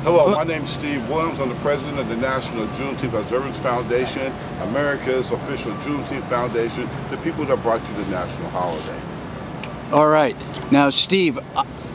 Hello, my name is Steve Williams. I'm the president of the National Juneteenth Observance Foundation, America's official Juneteenth foundation, the people that brought you the national holiday. All right. Now, Steve,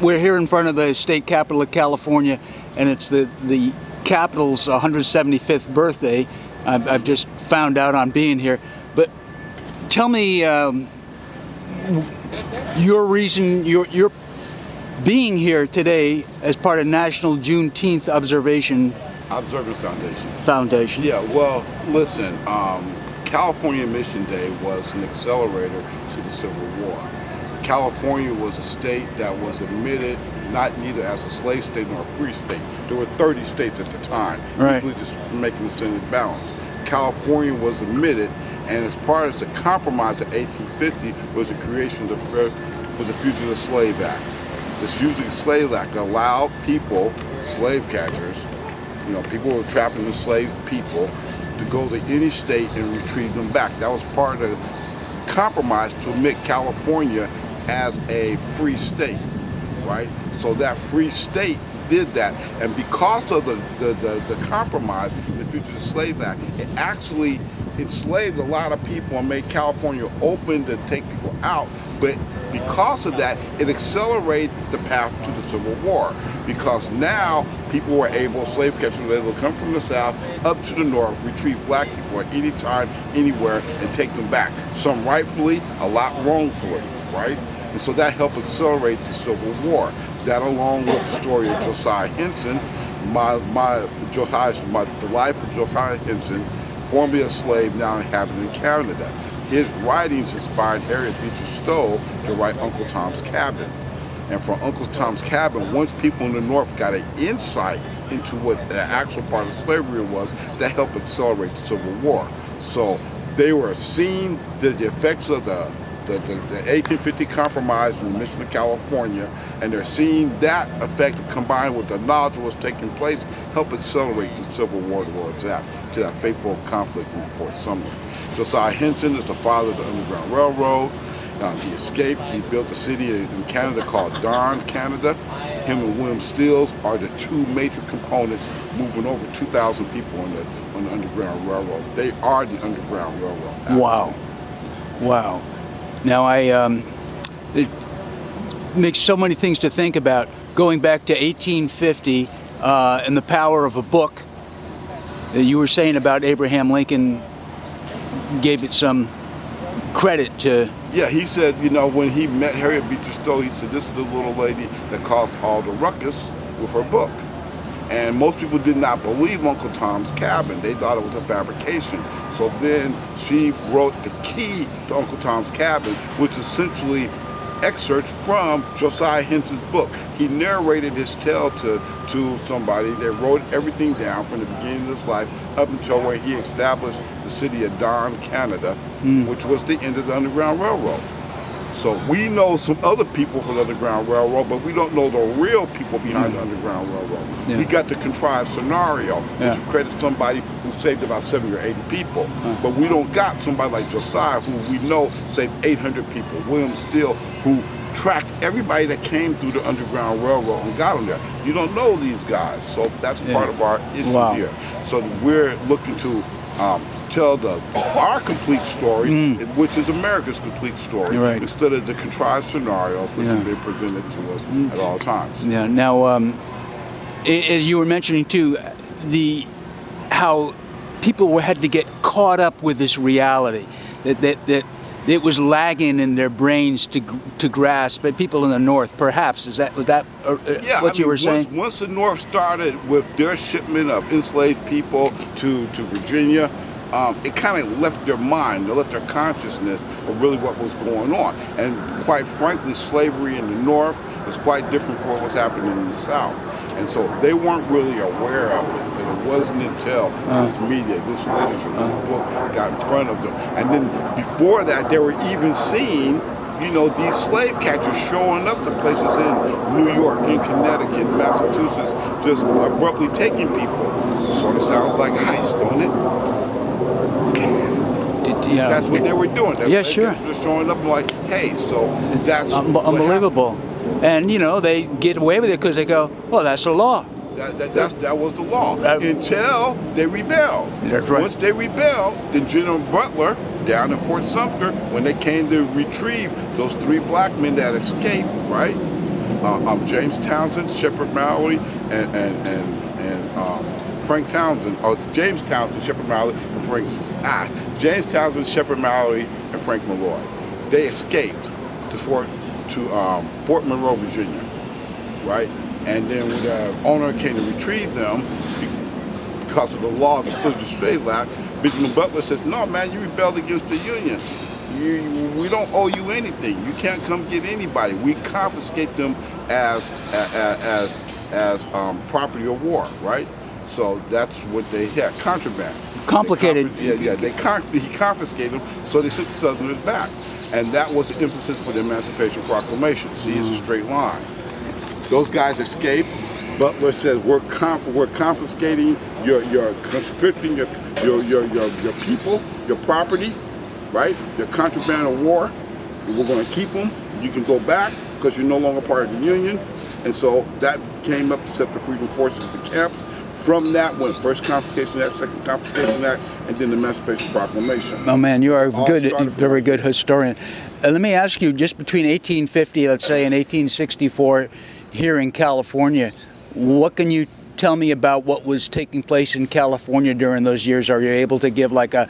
we're here in front of the state capitol of California, and it's the capital's 175th birthday. I've just found out on being here. But tell me your reason, your being here today as part of National Juneteenth Observance Foundation. Yeah, well, listen, California Mission Day was an accelerator to the Civil War. California was a state that was admitted neither as a slave state nor a free state. There were 30 states at the time, right, usually just making the Senate balance. California was admitted, and as part of the compromise of 1850 was the creation of the Fugitive Slave Act. The Fugitive Slave Act allowed people, slave catchers, people who were trapped in enslaved people, to go to any state and retrieve them back. That was part of the compromise to admit California as a free state, right? So that free state did that, and because of the compromise in the Fugitive Slave Act, it actually enslaved a lot of people and made California open to take people out. But because of that, it accelerated the path to the Civil War, because now people were able, slave catchers were able to come from the South up to the North, retrieve black people at any time, anywhere, and take them back. Some rightfully, a lot wrongfully, right? And so that helped accelerate the Civil War. That, along with the story of Josiah Henson, the life of Josiah Henson, formerly a slave, now inhabiting in Canada. His writings inspired Harriet Beecher Stowe to write Uncle Tom's Cabin. And from Uncle Tom's Cabin, once people in the North got an insight into what the actual part of slavery was, that helped accelerate the Civil War. So they were seeing the effects of the 1850 compromise in the Mission of California, and they're seeing that effect combined with the knowledge of what's taking place help accelerate the Civil War towards that, to that fateful conflict in Fort Sumner. Josiah Henson is the father of the Underground Railroad. He escaped. He built a city in Canada called Dawn, Canada. Him and William Stills are the two major components moving over 2,000 people on the Underground Railroad. They are the Underground Railroad. Wow. Wow. Now, it makes so many things to think about. Going back to 1850 and the power of a book. You were saying about Abraham Lincoln gave it some credit to... Yeah, he said, when he met Harriet Beecher Stowe, he said, this is the little lady that caused all the ruckus with her book. And most people did not believe Uncle Tom's Cabin. They thought it was a fabrication. So then she wrote the key to Uncle Tom's Cabin, which essentially excerpts from Josiah Henson's book. He narrated his tale to somebody that wrote everything down from the beginning of his life up until where he established the city of Dawn, Canada, which was the end of the Underground Railroad. So we know some other people from the Underground Railroad, but we don't know the real people behind the Underground Railroad. Yeah. We got the contrived scenario, which credits somebody who saved about 70 or 80 people. But we don't got somebody like Josiah, who we know saved 800 people. William Still, who tracked everybody that came through the Underground Railroad and got them there. You don't know these guys, so that's part of our issue here. So we're looking to tell our complete story, which is America's complete story, instead of the contrived scenarios which have been presented to us at all times. Yeah. Now, as you were mentioning too, how people had to get caught up with this reality that it was lagging in their brains to grasp. But people in the North, perhaps, was that what you were saying? Once the North started with their shipment of enslaved people to Virginia, it kind of left their mind, it left their consciousness of really what was going on. And quite frankly, slavery in the North was quite different from what was happening in the South. And so they weren't really aware of it, but it wasn't until this media, this literature, this book got in front of them. And then before that, they were even seeing, these slave catchers showing up to places in New York, in Connecticut, Massachusetts, just abruptly taking people. Sort of sounds like heist, don't it? That's what they were doing. That's sure. They were showing up like, hey, so that's unbelievable. And, they get away with it because they go, well, that's the law. That was the law until they rebelled. That's right. Once they rebelled, then General Butler down in Fort Sumter, when they came to retrieve those 3 black men that escaped, right? James Townsend, Shepard Mallory, and Frank Townsend. Oh, it's James Townsend, Shepard Mallory, and James Townsend, Shepard Mallory, and Frank Malloy. They escaped to Fort Monroe, Virginia, right? And then when the owner came to retrieve them, because of the law of the Fugitive Slave Act, Benjamin Butler says, "No, man, you rebelled against the Union. We don't owe you anything. You can't come get anybody. We confiscate them as property of war, right?" So that's what they had, contraband. Complicated. He confiscated them, so they sent the Southerners back. And that was the emphasis for the Emancipation Proclamation. See, it's a straight line. Those guys escaped. Butler says, we're confiscating you're constricting your people, your property, right? Your contraband of war. We're going to keep them. You can go back because you're no longer part of the Union. And so that came up to set the freedom forces of the camps. From that went first Confiscation Act, second Confiscation Act, and then the Emancipation Proclamation. Oh man, you are a very good historian. Let me ask you, just between 1850, let's say, and 1864, here in California, what can you tell me about what was taking place in California during those years? Are you able to give like a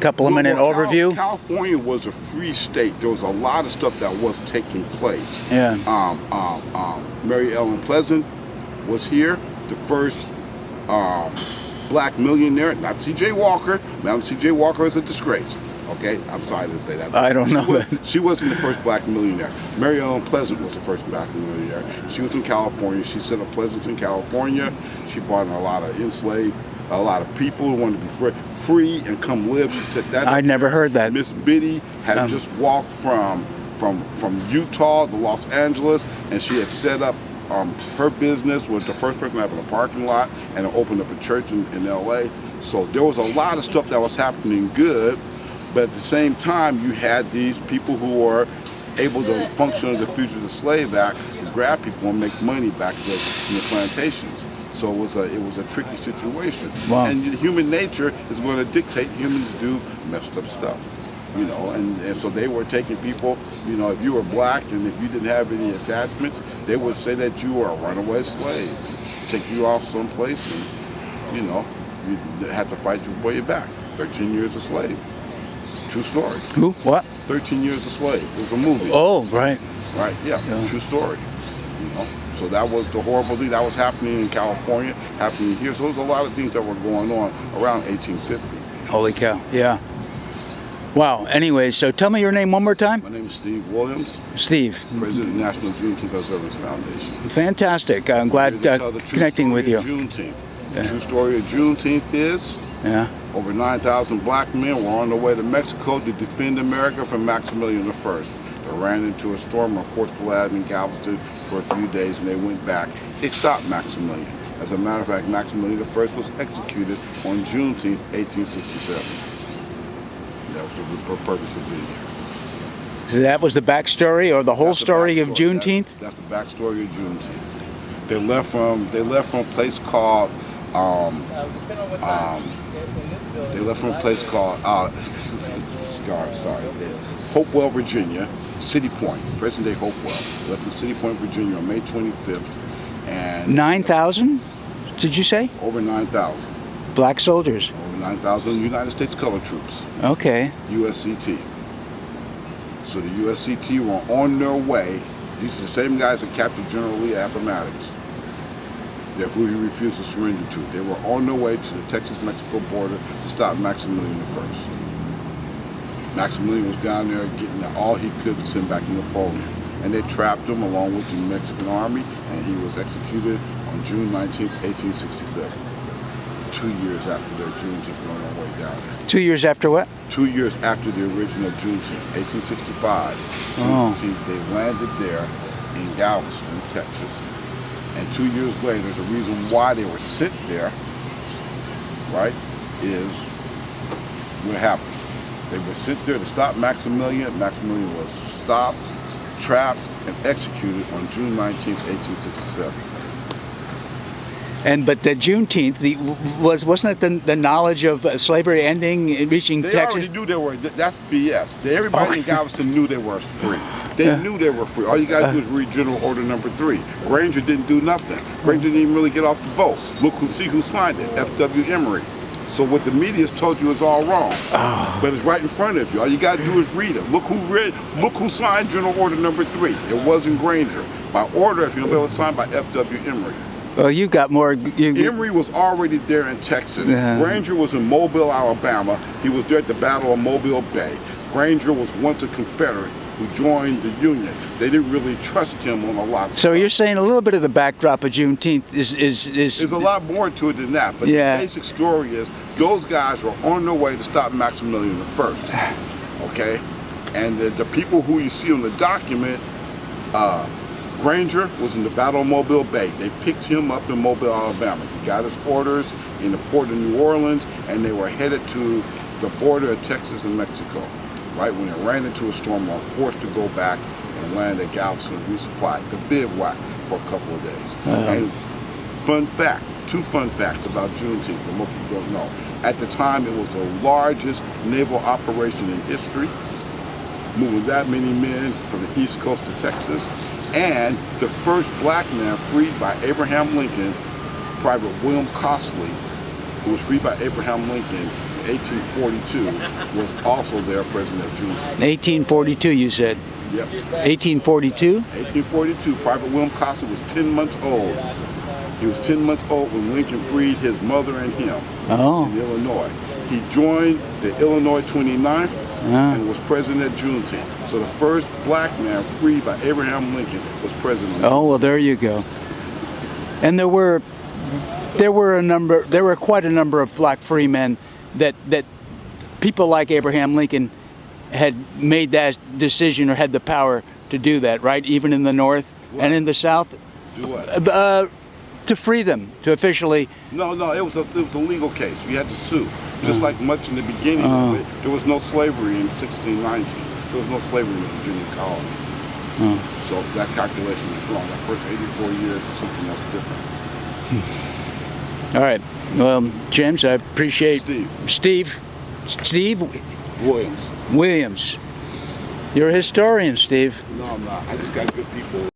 couple of minute overview? California was a free state. There was a lot of stuff that was taking place. Yeah. Mary Ellen Pleasant was here, the first black millionaire, not C.J. Walker. Now C.J. Walker is a disgrace. Okay, I'm sorry to say that. I don't know. She wasn't the first black millionaire. Mary Ellen Pleasant was the first black millionaire. She was in California. She set up Pleasant in California. She brought in a lot of enslaved, a lot of people who wanted to be free and come live. She said that. I'd never heard that. Miss Biddy had just walked from Utah to Los Angeles, and she had set up her business, was the first person to have a parking lot and opened up a church in L.A. So there was a lot of stuff that was happening good, but at the same time, you had these people who were able to function under the Fugitive Slave Act to grab people and make money back in the plantations. So it was a tricky situation. Wow. And human nature is going to dictate humans do messed up stuff. You know, and so they were taking people, you know, if you were black and if you didn't have any attachments, they would say that you were a runaway slave, take you off someplace and, you know, you had to fight your way back. 13 years a slave. True story. Who? What? 13 years a slave. It was a movie. Oh, right. Right, yeah. True story. You know, so that was the horrible thing that was happening in California, happening here. So there was a lot of things that were going on around 1850. Holy cow, yeah. Wow. Anyway, so tell me your name one more time. My name is Steve Williams. Steve. President of the National Juneteenth Observance Foundation. Fantastic. I'm glad connecting with you. Juneteenth. The true story of Juneteenth is over 9,000 black men were on their way to Mexico to defend America from Maximillian I. They ran into a storm on Fort Avenue in Galveston for a few days and they went back. It stopped Maximillian. As a matter of fact, Maximillian I was executed on Juneteenth, 1867. That was the purpose of being here. So that was the backstory, or the whole story of Juneteenth? That's the backstory of Juneteenth. They left from a place called Hopewell, Virginia, City Point, present-day Hopewell. They left from City Point, Virginia on May 25th, and 9,000? Did you say? Over 9,000. Black soldiers. Over 9,000 United States colored troops. Okay. USCT. So the USCT were on their way. These are the same guys that captured General Lee at Appomattox, who he refused to surrender to. They were on their way to the Texas-Mexico border to stop Maximillian I. Maximillian was down there getting all he could to send back Napoleon. And they trapped him along with the Mexican army, and he was executed on June 19, 1867. 2 years after their Juneteenth on their way down there. 2 years after what? 2 years after the original Juneteenth, 1865. Juneteenth, they landed there in Galveston, Texas. And 2 years later, the reason why they were sent there, right, is what happened. They were sent there to stop Maximillian. Maximillian was stopped, trapped, and executed on June 19, 1867. But the Juneteenth wasn't it the knowledge of slavery ending, reaching They Texas? already knew they were. That's BS. Everybody in Galveston knew they were free. They knew they were free. All you gotta do is read General Order Number 3. Granger didn't do nothing. Granger didn't even really get off the boat. Look who signed it. F.W. Emory. So what the media's told you is all wrong. But it's right in front of you. All you gotta do is read it. Look who signed General Order Number 3. It wasn't Granger. By order, if you know, it was signed by F.W. Emory. Well, you got more. Emory was already there in Texas. Granger was in Mobile, Alabama. He was there at the Battle of Mobile Bay. Granger was once a Confederate who joined the Union. They didn't really trust him on a lot of So stuff. you're saying a little bit of the backdrop of Juneteenth is There's a lot more to it than that, but the basic story is those guys were on their way to stop Maximillian I. Okay? And the people who you see on the document, Granger was in the Battle of Mobile Bay. They picked him up in Mobile, Alabama. He got his orders in the port of New Orleans, and they were headed to the border of Texas and Mexico. Right when they ran into a storm, were forced to go back and land at Galveston, resupply the bivouac for a couple of days. And two fun facts about Juneteenth that most people don't know. At the time, it was the largest naval operation in history, moving that many men from the East Coast to Texas, and the first black man freed by Abraham Lincoln, Private William Costley, who was freed by Abraham Lincoln in 1842, was also there present at Juneteenth. 1842, you said? Yep. 1842? 1842, Private William Costley was 10 months old. He was 10 months old when Lincoln freed his mother and him in Illinois. He joined the Illinois 29th and was president at Juneteenth. So the first black man freed by Abraham Lincoln was president. Oh, well, there you go. And there were quite a number of black free men that people like Abraham Lincoln had made that decision or had the power to do that, right? Even in the North and in the South. Do what? To free them, to officially. No, it was a legal case. You had to sue. Just like much in the beginning of it, there was no slavery in 1619. There was no slavery in the Virginia colony. So that calculation is wrong. The first 84 years is something else different. All right. Well, James, I appreciate Steve Williams. Williams. You're a historian, Steve. No, I'm not. I just got good people.